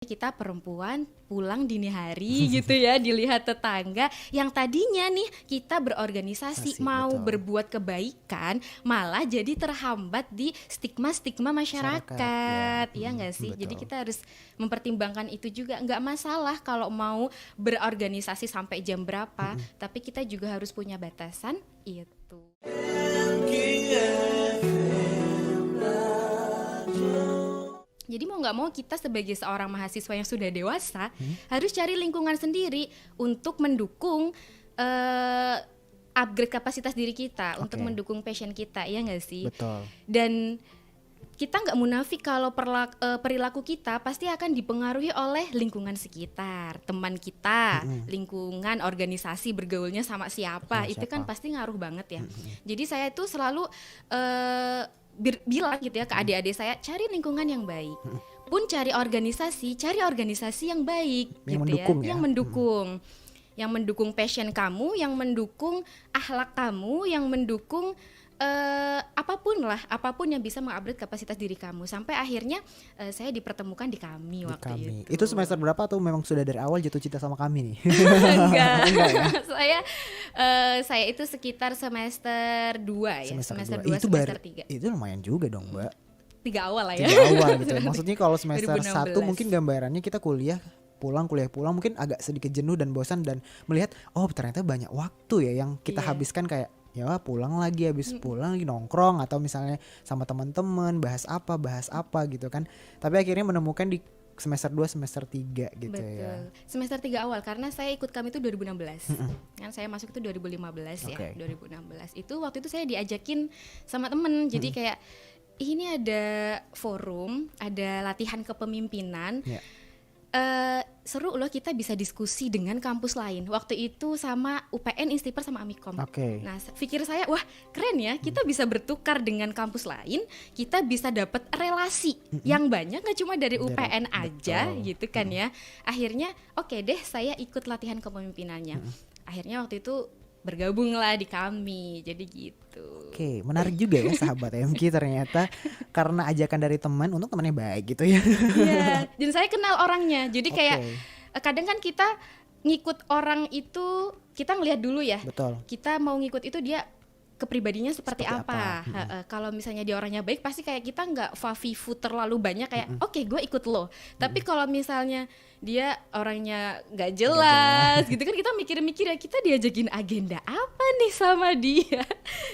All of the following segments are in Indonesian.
kita perempuan pulang dini hari gitu ya, dilihat tetangga yang tadinya nih kita berorganisasi mau betul. berbuat kebaikan, malah jadi terhambat di stigma-stigma masyarakat, ya nggak sih? Jadi Betul. kita harus mempertimbangkan itu juga. Nggak masalah kalau mau berorganisasi sampai jam berapa, tapi kita juga harus punya batasan itu. Jadi mau nggak mau kita sebagai seorang mahasiswa yang sudah dewasa harus cari lingkungan sendiri untuk mendukung upgrade kapasitas diri kita, untuk mendukung passion kita, ya nggak sih? Betul. Dan kita nggak munafik kalau perilaku kita pasti akan dipengaruhi oleh lingkungan sekitar, teman kita, lingkungan, organisasi, bergaulnya sama siapa, itu kan pasti ngaruh banget ya. Jadi saya itu selalu bilang gitu ya ke adik-adik saya, cari lingkungan yang baik. Pun cari organisasi yang baik Yang gitu mendukung ya. yang mendukung. Yang mendukung passion kamu, yang mendukung akhlak kamu, yang mendukung apapun yang bisa mengupgrade kapasitas diri kamu. Sampai akhirnya saya dipertemukan di kami waktu itu. Itu semester berapa atau memang sudah dari awal jatuh cinta sama kami nih? Enggak. Enggak ya? Saya itu sekitar semester 2 ya, semester 2 Itu semester 3. Itu lumayan juga dong, Mbak. 3 awal lah ya. 3 awal gitu. Maksudnya kalau semester 1 2016. mungkin gambarannya kita kuliah pulang mungkin agak sedikit jenuh dan bosan dan melihat ternyata banyak waktu ya yang kita habiskan kayak ya pulang lagi, habis pulang lagi nongkrong atau misalnya sama teman-teman bahas apa gitu kan. Tapi akhirnya menemukan di semester 2 semester 3 gitu. Betul. Ya. Semester 3 awal karena saya ikut kami itu 2016. Kan saya masuk itu 2015 ya. 2016. Itu waktu itu saya diajakin sama temen. Jadi kayak ini ada forum, ada latihan kepemimpinan. Seru loh, kita bisa diskusi dengan kampus lain. Waktu itu sama UPN, Instiper sama Amikom. Nah, pikir saya, wah keren ya, kita bisa bertukar dengan kampus lain, kita bisa dapat relasi yang banyak, nggak cuma dari UPN aja gitu kan ya. Akhirnya oke deh, saya ikut latihan kepemimpinannya. Akhirnya waktu itu bergabunglah di kami, jadi gitu. Oke, menarik juga ya sahabat MK ternyata karena ajakan dari teman untuk temannya baik gitu ya. Iya, dan saya kenal orangnya, jadi kayak kadang kan kita ngikut orang itu kita ngelihat dulu ya. Betul. Kita mau ngikut itu dia kepribadiannya seperti apa. Kalau misalnya dia orangnya baik, pasti kayak kita nggak fafifu terlalu banyak kayak oke, gue ikut lo. Tapi kalau misalnya dia orangnya nggak jelas gitu kan, kita mikir-mikir ya, kita diajakin agenda apa nih sama dia.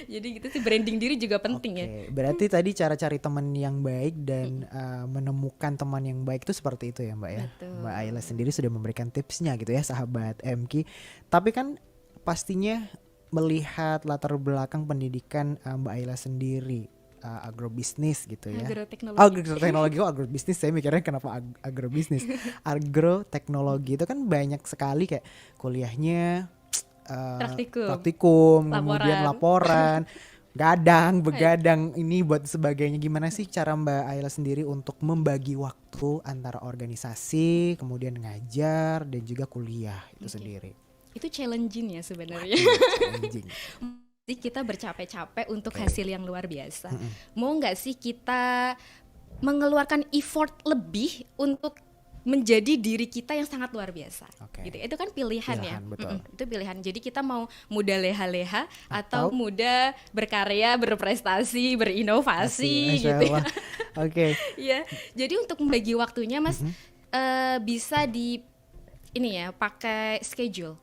Jadi gitu sih, branding diri juga penting ya. Berarti tadi cara cari teman yang baik dan menemukan teman yang baik itu seperti itu ya Mbak ya. Betul. Mbak Ayla sendiri sudah memberikan tipsnya gitu ya sahabat MK. Tapi kan pastinya melihat latar belakang pendidikan Mbak Ayla sendiri, agrobisnis gitu ya. Agroteknologi. Agrobisnis saya mikirnya kenapa agrobisnis. Agroteknologi itu kan banyak sekali kayak kuliahnya praktikum kemudian laporan begadang ini buat sebagainya. Gimana sih cara Mbak Ayla sendiri untuk membagi waktu antara organisasi kemudian ngajar dan juga kuliah itu sendiri? Itu challenging ya sebenarnya. Jadi kita bercapek-capek untuk hasil yang luar biasa. Mau nggak sih kita mengeluarkan effort lebih untuk menjadi diri kita yang sangat luar biasa. Gitu. Itu kan pilihan ya. Itu pilihan. Jadi kita mau muda leha-leha atau muda berkarya, berprestasi, berinovasi gitu ya. Ya. Jadi untuk membagi waktunya Mas bisa pakai schedule.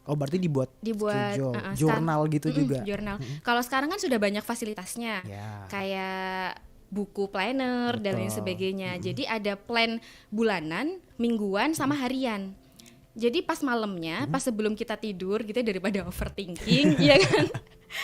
Berarti dibuat schedule, jurnal gitu juga. Jurnal. Kalau sekarang kan sudah banyak fasilitasnya, kayak buku planner dan lain sebagainya. Jadi ada plan bulanan, mingguan, sama harian. Jadi pas malamnya, pas sebelum kita tidur gitu daripada overthinking, ya kan?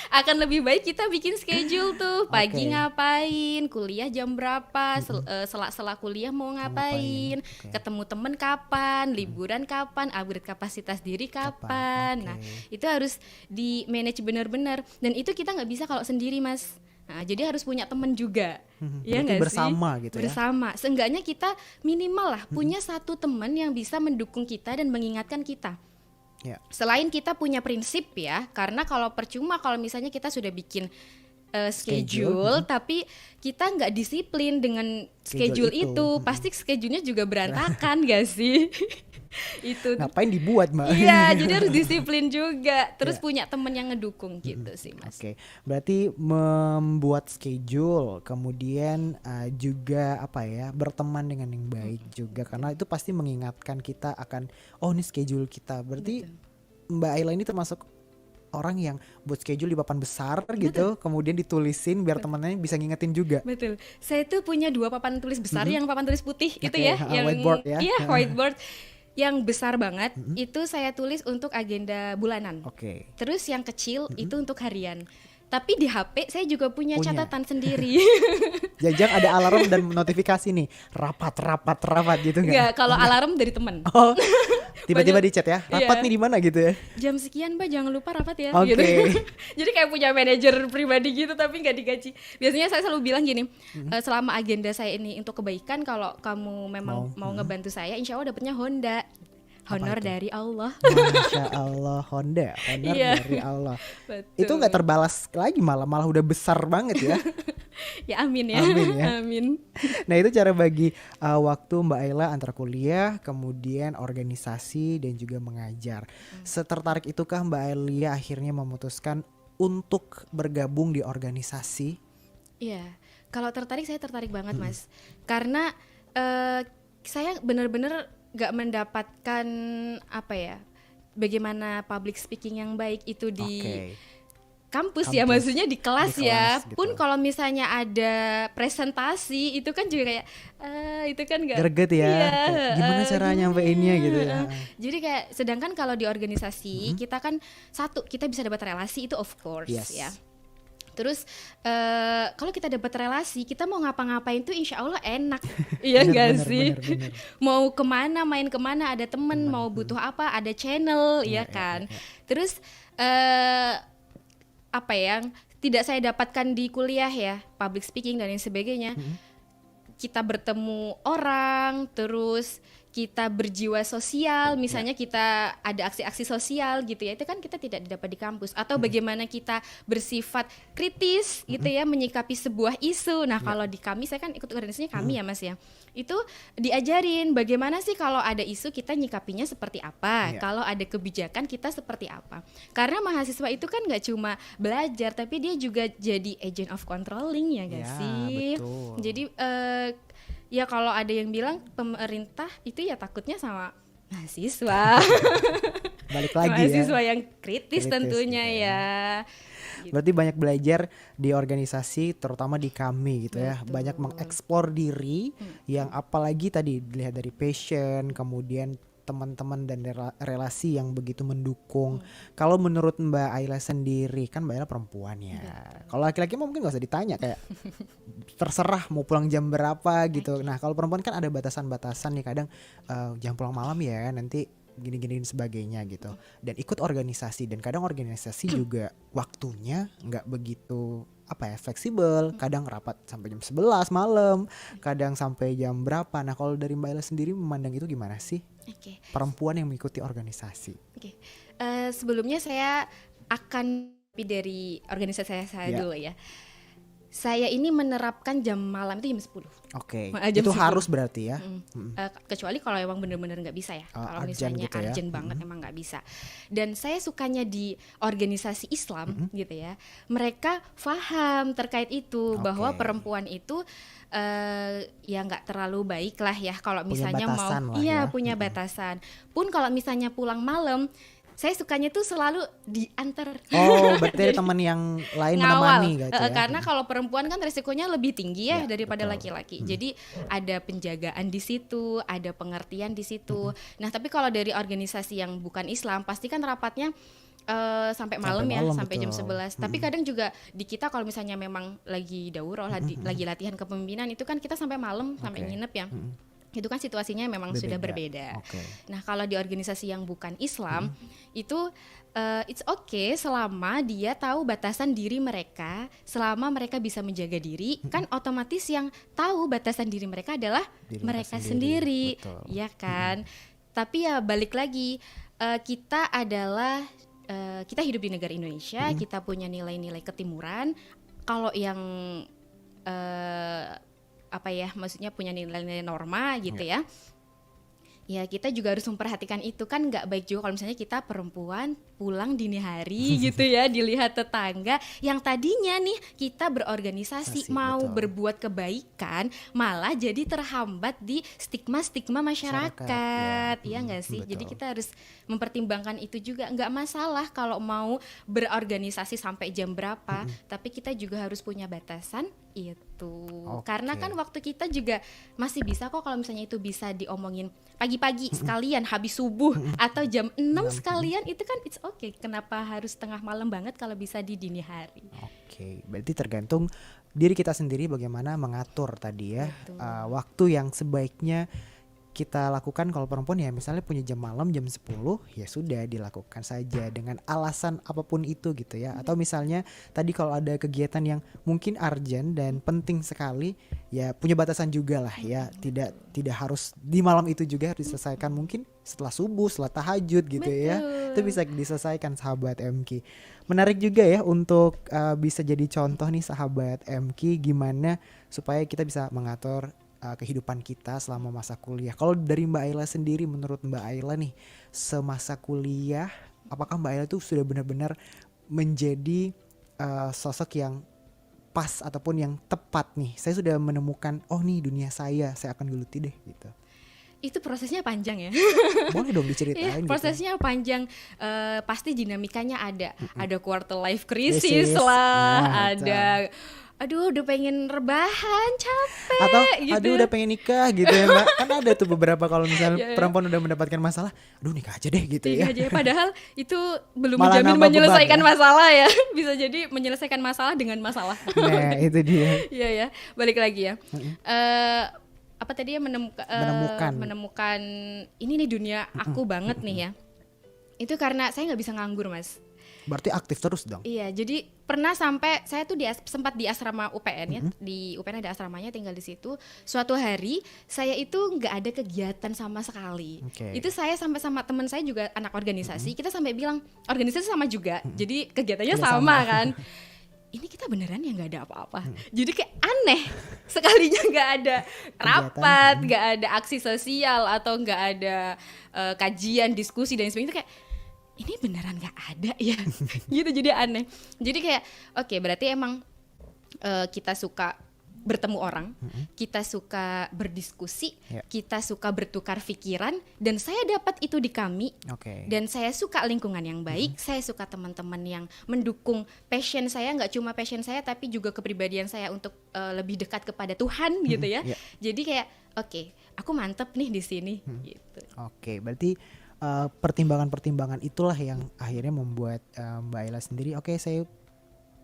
Akan lebih baik kita bikin schedule tuh, pagi ngapain, kuliah jam berapa, sela-sela kuliah mau ngapain, ketemu temen kapan, liburan kapan, upgrade kapasitas diri kapan. Nah itu harus di manage benar-benar, dan itu kita nggak bisa kalau sendiri Mas. Nah, jadi harus punya temen juga, ya nggak sih? Bersama gitu ya. Bersama, seenggaknya kita minimal lah punya satu teman yang bisa mendukung kita dan mengingatkan kita. Selain kita punya prinsip ya, karena kalau percuma kalau misalnya kita sudah bikin schedule, tapi kita nggak disiplin dengan schedule itu. Pasti schedule-nya juga berantakan gak sih? Itu ngapain dibuat Mbak? Iya, jadi harus disiplin juga. Terus punya temen yang ngedukung gitu sih Mas. Oke, berarti membuat schedule, kemudian juga apa ya, berteman dengan yang baik juga, karena itu pasti mengingatkan kita akan ini schedule kita. Berarti Mbak Ayla ini termasuk orang yang buat schedule di papan besar gitu, kemudian ditulisin biar temennya bisa ngingetin juga. Betul. Saya tuh punya 2 papan tulis besar, yang papan tulis putih itu ya, yang whiteboard ya. Iya, whiteboard. Yang besar banget itu saya tulis untuk agenda bulanan. Terus yang kecil itu untuk harian. Tapi di HP saya juga punya catatan sendiri. Jajang ada alarm dan notifikasi nih, rapat gitu nggak? Nggak, kalau alarm dari teman. Oh, tiba-tiba di chat ya, rapat nih di mana gitu ya? Jam sekian Mbak, jangan lupa rapat ya. Gitu. Jadi kayak punya manajer pribadi gitu tapi nggak digaji. Biasanya saya selalu bilang gini, selama agenda saya ini untuk kebaikan, kalau kamu memang mau ngebantu saya, insya Allah dapatnya Honda. Honor dari Allah. Masya Allah, honor dari Allah. Betul. Itu nggak terbalas lagi, malah udah besar banget ya. Ya amin ya. Amin. Nah itu cara bagi waktu Mbak Ayla antara kuliah, kemudian organisasi dan juga mengajar. Setertarik itukah Mbak Ayla akhirnya memutuskan untuk bergabung di organisasi? Iya, kalau saya tertarik banget Mas. Karena saya benar-benar gak mendapatkan bagaimana public speaking yang baik itu di kampus ya, maksudnya di kelas ya. Gitu. Pun kalau misalnya ada presentasi itu kan juga kayak itu kan gak greget ya. Gimana cara nyampeinnya gitu ya. Jadi kayak sedangkan kalau di organisasi kita kan kita bisa dapat relasi itu of course ya. Terus kalau kita dapat relasi, kita mau ngapa-ngapain tuh insya Allah enak. Iya gak sih? Bener. Mau kemana, main kemana, ada temen, mau butuh apa, ada channel, ya kan? Terus apa yang tidak saya dapatkan di kuliah ya, public speaking dan lain sebagainya. Kita bertemu orang, terus kita berjiwa sosial, misalnya kita ada aksi-aksi sosial gitu ya, itu kan kita tidak didapat di kampus. Atau bagaimana kita bersifat kritis gitu ya, menyikapi sebuah isu. Nah kalau di kami, saya kan ikut organisasinya kami ya Mas ya, itu diajarin bagaimana sih kalau ada isu kita nyikapinya seperti apa, kalau ada kebijakan kita seperti apa. Karena mahasiswa itu kan gak cuma belajar, tapi dia juga jadi agent of controlling ya gak sih? Betul. Jadi ya kalau ada yang bilang pemerintah itu ya takutnya sama mahasiswa. Balik lagi mahasiswa yang kritis tentunya gitu ya. Berarti banyak belajar di organisasi, terutama di kami gitu ya. Banyak mengeksplor diri yang apalagi tadi dilihat dari passion, kemudian teman-teman dan relasi yang begitu mendukung. Kalau menurut Mbak Ayla sendiri, kan Mbak Ayla perempuan ya. Kalau laki-laki mungkin gak usah ditanya, kayak terserah mau pulang jam berapa gitu. Nah kalau perempuan kan ada batasan-batasan nih, kadang jangan pulang malam ya, nanti gini-gini dan sebagainya gitu. Dan ikut organisasi, dan kadang organisasi juga waktunya gak begitu fleksibel, kadang rapat sampai jam 11 malam, kadang sampai jam berapa. Nah kalau dari Mbak Ayla sendiri memandang itu gimana sih? Perempuan yang mengikuti organisasi. Sebelumnya saya akan dari organisasi saya dulu ya. Saya ini menerapkan jam malam itu jam 10. Itu 10. Harus berarti ya. Kecuali kalau emang benar-benar nggak bisa ya. Kalau misalnya gitu urgent banget emang nggak bisa. Dan saya sukanya di organisasi Islam gitu ya. Mereka paham terkait itu bahwa perempuan itu ya nggak terlalu baik lah ya kalau misalnya mau punya batasan. Pun kalau misalnya pulang malam, saya sukanya tuh selalu diantar. Berarti ada teman yang lain menemani gitu ya. Karena kalau perempuan kan resikonya lebih tinggi ya daripada laki-laki. Jadi ada penjagaan di situ, ada pengertian di situ. Nah, tapi kalau dari organisasi yang bukan Islam, pasti kan rapatnya sampai malam ya, sampai jam 11. Tapi kadang juga di kita kalau misalnya memang lagi daurah, lagi latihan kepemimpinan, itu kan kita sampai malam, sampai nginep ya. Itu kan situasinya memang sudah berbeda. Nah kalau di organisasi yang bukan Islam itu it's okay selama dia tahu batasan diri mereka, selama mereka bisa menjaga diri, kan otomatis yang tahu batasan diri mereka adalah mereka sendiri. Ya kan. Tapi ya balik lagi, kita adalah kita hidup di negara Indonesia, kita punya nilai-nilai ketimuran. kalau yang apa ya, maksudnya punya nilai-nilai norma gitu ya. Ya kita juga harus memperhatikan itu, kan nggak baik juga kalau misalnya kita perempuan pulang dini hari gitu ya, dilihat tetangga yang tadinya nih kita berorganisasi mau berbuat kebaikan malah jadi terhambat di stigma masyarakat ya nggak sih. Jadi kita harus mempertimbangkan itu juga. Nggak masalah kalau mau berorganisasi sampai jam berapa, tapi kita juga harus punya batasan itu. Karena kan waktu kita juga masih bisa kok, kalau misalnya itu bisa diomongin pagi-pagi sekalian habis subuh atau jam 6 sekalian, itu kan it's okay. Kenapa harus tengah malam banget kalau bisa di dini hari? Berarti tergantung diri kita sendiri bagaimana mengatur tadi ya waktu yang sebaiknya kita lakukan. Kalau perempuan ya misalnya punya jam malam jam 10, ya sudah dilakukan saja dengan alasan apapun itu gitu ya. Atau misalnya tadi kalau ada kegiatan yang mungkin urgent dan penting sekali, ya punya batasan juga lah ya. Tidak harus di malam itu juga, harus diselesaikan mungkin setelah subuh, setelah tahajud gitu ya. Itu bisa diselesaikan sahabat MK. Menarik juga ya untuk bisa jadi contoh nih sahabat MK, gimana supaya kita bisa mengatur kehidupan kita selama masa kuliah. Kalau dari Mbak Ayla sendiri, menurut Mbak Ayla nih, semasa kuliah apakah Mbak Ayla tuh sudah benar-benar menjadi sosok yang pas ataupun yang tepat nih? Saya sudah menemukan, oh nih dunia saya akan geluti deh gitu. Itu prosesnya panjang ya. Boleh dong diceritain. Prosesnya gitu. Panjang, pasti dinamikanya ada. Ada quarter life crisis lah, ada aduh udah pengen rebahan, capek atau gitu. Aduh udah pengen nikah gitu ya Mbak. Kan ada tuh beberapa kalau misalnya perempuan udah mendapatkan masalah, aduh nikah aja deh gitu ya. Aja. Padahal itu belum menjamin menyelesaikan masalah ya. Bisa jadi menyelesaikan masalah dengan masalah. Nah itu dia. Iya ya, balik lagi ya. Apa tadi ya, menemukan ini nih dunia aku banget nih ya. Itu karena saya nggak bisa nganggur Mas. Berarti aktif terus dong. Iya, jadi pernah sampai saya tuh sempat di asrama UPN ya, di UPN ada asramanya, tinggal di situ. Suatu hari saya itu nggak ada kegiatan sama sekali. Itu saya sampai sama teman saya juga anak organisasi, kita sampai bilang organisasi sama juga, jadi kegiatannya sama kan. Ini kita beneran ya nggak ada apa-apa. Jadi kayak aneh, sekalinya nggak ada rapat, nggak ada aksi sosial atau nggak ada kajian, diskusi dan sebagainya, itu kayak ini beneran gak ada ya gitu. Jadi aneh. Jadi kayak oke, berarti emang kita suka bertemu orang, kita suka berdiskusi, kita suka bertukar pikiran, dan saya dapat itu di kami. Dan saya suka lingkungan yang baik, saya suka teman-teman yang mendukung passion saya, gak cuma passion saya tapi juga kepribadian saya untuk lebih dekat kepada Tuhan gitu ya. Jadi kayak oke, aku mantep nih di sini gitu. Berarti pertimbangan-pertimbangan itulah yang akhirnya membuat Mbak Ayla sendiri saya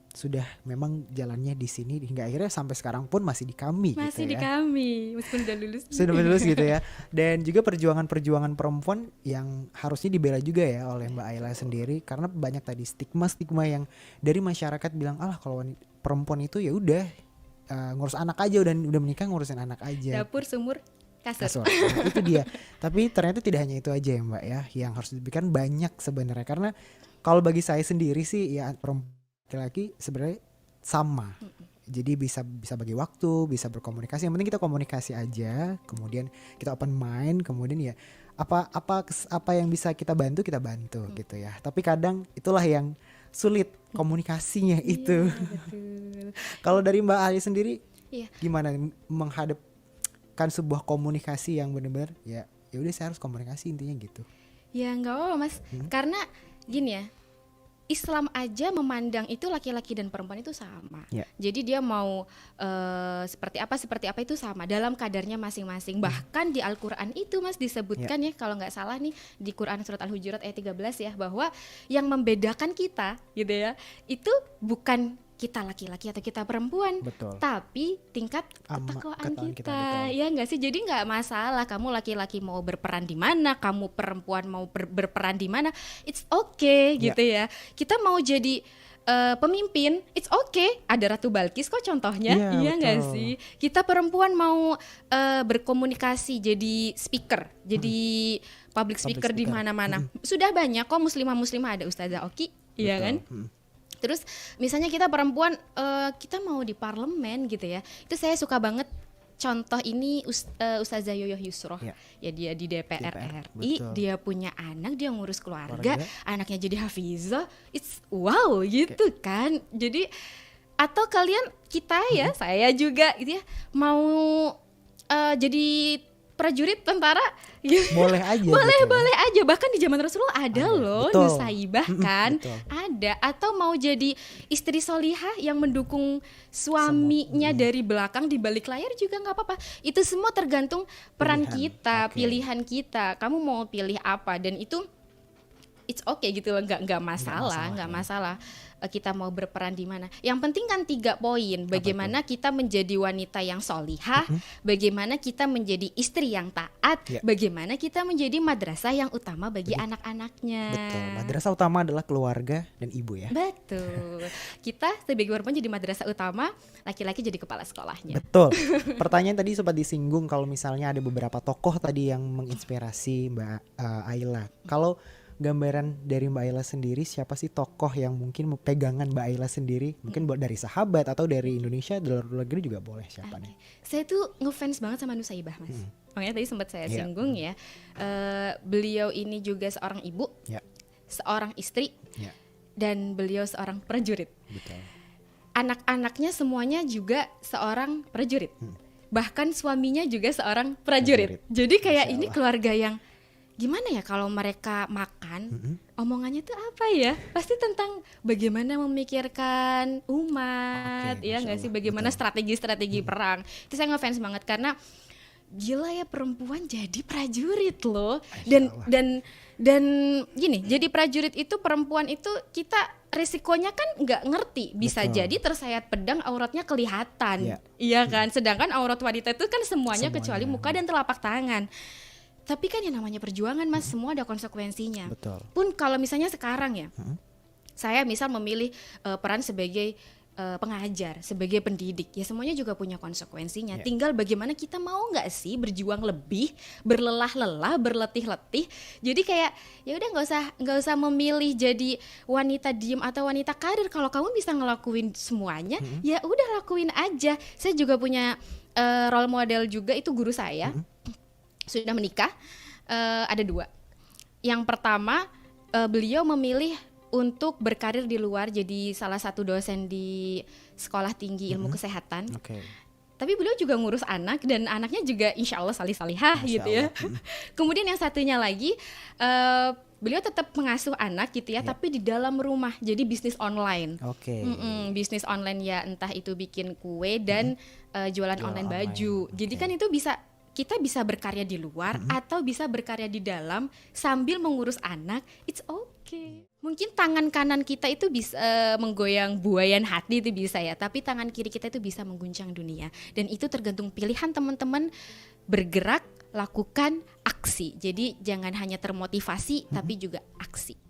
sudah memang jalannya di sini hingga akhirnya sampai sekarang pun masih di kami masih gitu di kami meskipun udah lulus. Sudah lulus gitu ya. Dan juga perjuangan perempuan yang harusnya dibela juga ya oleh Mbak Ayla sendiri, karena banyak tadi stigma yang dari masyarakat bilang kalau perempuan itu ya udah ngurus anak aja, udah menikah ngurusin anak aja. Dapur, sumur, kasur. Nah, itu dia. Tapi ternyata tidak hanya itu aja ya Mbak ya, yang harus diberikan banyak sebenarnya. Karena kalau bagi saya sendiri sih ya perempuan laki-laki sebenarnya sama. Jadi bisa bagi waktu, bisa berkomunikasi. Yang penting kita komunikasi aja, kemudian kita open mind, kemudian ya apa yang bisa kita bantu gitu ya. Tapi kadang itulah yang sulit komunikasinya itu. Kalau dari Mbak Ali sendiri gimana menghadapkan sebuah komunikasi yang benar-benar ya udah saya harus komunikasi intinya gitu. Ya nggak apa-apa Mas, karena gini ya, Islam aja memandang itu laki-laki dan perempuan itu sama. Jadi dia mau seperti apa itu sama dalam kadarnya masing-masing. Bahkan di Al-Quran itu Mas disebutkan ya, kalau nggak salah nih di Quran surat Al-Hujurat ayat 13 ya, bahwa yang membedakan kita gitu ya itu bukan kita laki-laki atau kita perempuan, tapi tingkat ketakwaan kita. Ya nggak sih? Jadi nggak masalah kamu laki-laki mau berperan di mana, kamu perempuan mau berperan di mana, it's okay gitu ya. Kita mau jadi pemimpin, it's okay. Ada Ratu Balkis kok contohnya, iya nggak sih? Kita perempuan mau berkomunikasi, jadi speaker, jadi public speaker di mana-mana. Sudah banyak kok muslimah ada Ustazah Oki, iya kan? Terus misalnya kita perempuan kita mau di parlemen gitu ya, itu saya suka banget. Contoh ini Ustazah Yoyoh Yusroh, ya dia di DPR RI, dia punya anak, dia ngurus keluarga, anaknya jadi hafizah, it's wow gitu kan. Jadi atau kalian kita ya, saya juga gitu ya, mau jadi prajurit tentara, boleh aja, boleh aja. Bahkan di zaman Rasulullah ada loh Nusaibah kan, ada. Atau mau jadi istri solihah yang mendukung suaminya dari belakang di balik layar juga nggak apa-apa. Itu semua tergantung peran kita, pilihan kita. Kamu mau pilih apa, dan itu it's okay gitu loh, nggak masalah. Kita mau berperan di mana. Yang penting kan 3 poin. Bagaimana kita menjadi wanita yang solihah, bagaimana kita menjadi istri yang taat, bagaimana kita menjadi madrasah yang utama bagi anak-anaknya. Betul. Madrasah utama adalah keluarga dan ibu ya. Betul. Kita sebagai perempuan jadi madrasah utama, laki-laki jadi kepala sekolahnya. Betul. Pertanyaan tadi sempat disinggung kalau misalnya ada beberapa tokoh tadi yang menginspirasi Mbak Ayla. Kalau gambaran dari Mbak Ayla sendiri, siapa sih tokoh yang mungkin pegangan Mbak Ayla sendiri? Mungkin dari sahabat atau dari Indonesia, dari luar negeri juga boleh, siapa nih? Saya tuh ngefans banget sama Nusaibah, Mas. Makanya tadi sempat saya singgung ya. Beliau ini juga seorang ibu, seorang istri, dan beliau seorang prajurit. Betul. Anak-anaknya semuanya juga seorang prajurit. Bahkan suaminya juga seorang prajurit. Jadi kayak ini keluarga yang gimana ya kalau mereka makan, omongannya tuh apa ya? Pasti tentang bagaimana memikirkan umat, ya nggak sih? Bagaimana strategi-strategi perang. Itu saya ngefans banget karena gila ya, perempuan jadi prajurit loh. Dan gini, jadi prajurit itu, perempuan itu kita risikonya kan nggak ngerti, bisa jadi tersayat pedang, auratnya kelihatan, iya kan? Sedangkan aurat wanita itu kan semuanya kecuali muka dan telapak tangan. Tapi kan yang namanya perjuangan, Mas, semua ada konsekuensinya. Betul. Pun kalau misalnya sekarang ya, saya misal memilih peran sebagai pengajar, sebagai pendidik, ya semuanya juga punya konsekuensinya. Tinggal bagaimana kita mau nggak sih berjuang lebih, berlelah-lelah, berletih-letih. Jadi kayak ya udah nggak usah memilih jadi wanita diem atau wanita karir. Kalau kamu bisa ngelakuin semuanya, ya udah lakuin aja. Saya juga punya role model juga, itu guru saya. Sudah menikah, ada 2. Yang pertama, beliau memilih untuk berkarir di luar, jadi salah satu dosen di Sekolah Tinggi Ilmu Kesehatan. Tapi beliau juga ngurus anak, dan anaknya juga insya Allah salih-salihah gitu ya. Kemudian yang satunya lagi, beliau tetap mengasuh anak gitu ya, tapi di dalam rumah, jadi bisnis online. Bisnis online ya, entah itu bikin kue dan jualan online baju. Jadi kan itu kita bisa berkarya di luar atau bisa berkarya di dalam sambil mengurus anak, it's okay. Mungkin tangan kanan kita itu bisa menggoyang buayan hati, itu bisa ya, tapi tangan kiri kita itu bisa mengguncang dunia. Dan itu tergantung pilihan teman-teman, bergerak, lakukan aksi. Jadi jangan hanya termotivasi tapi juga aksi.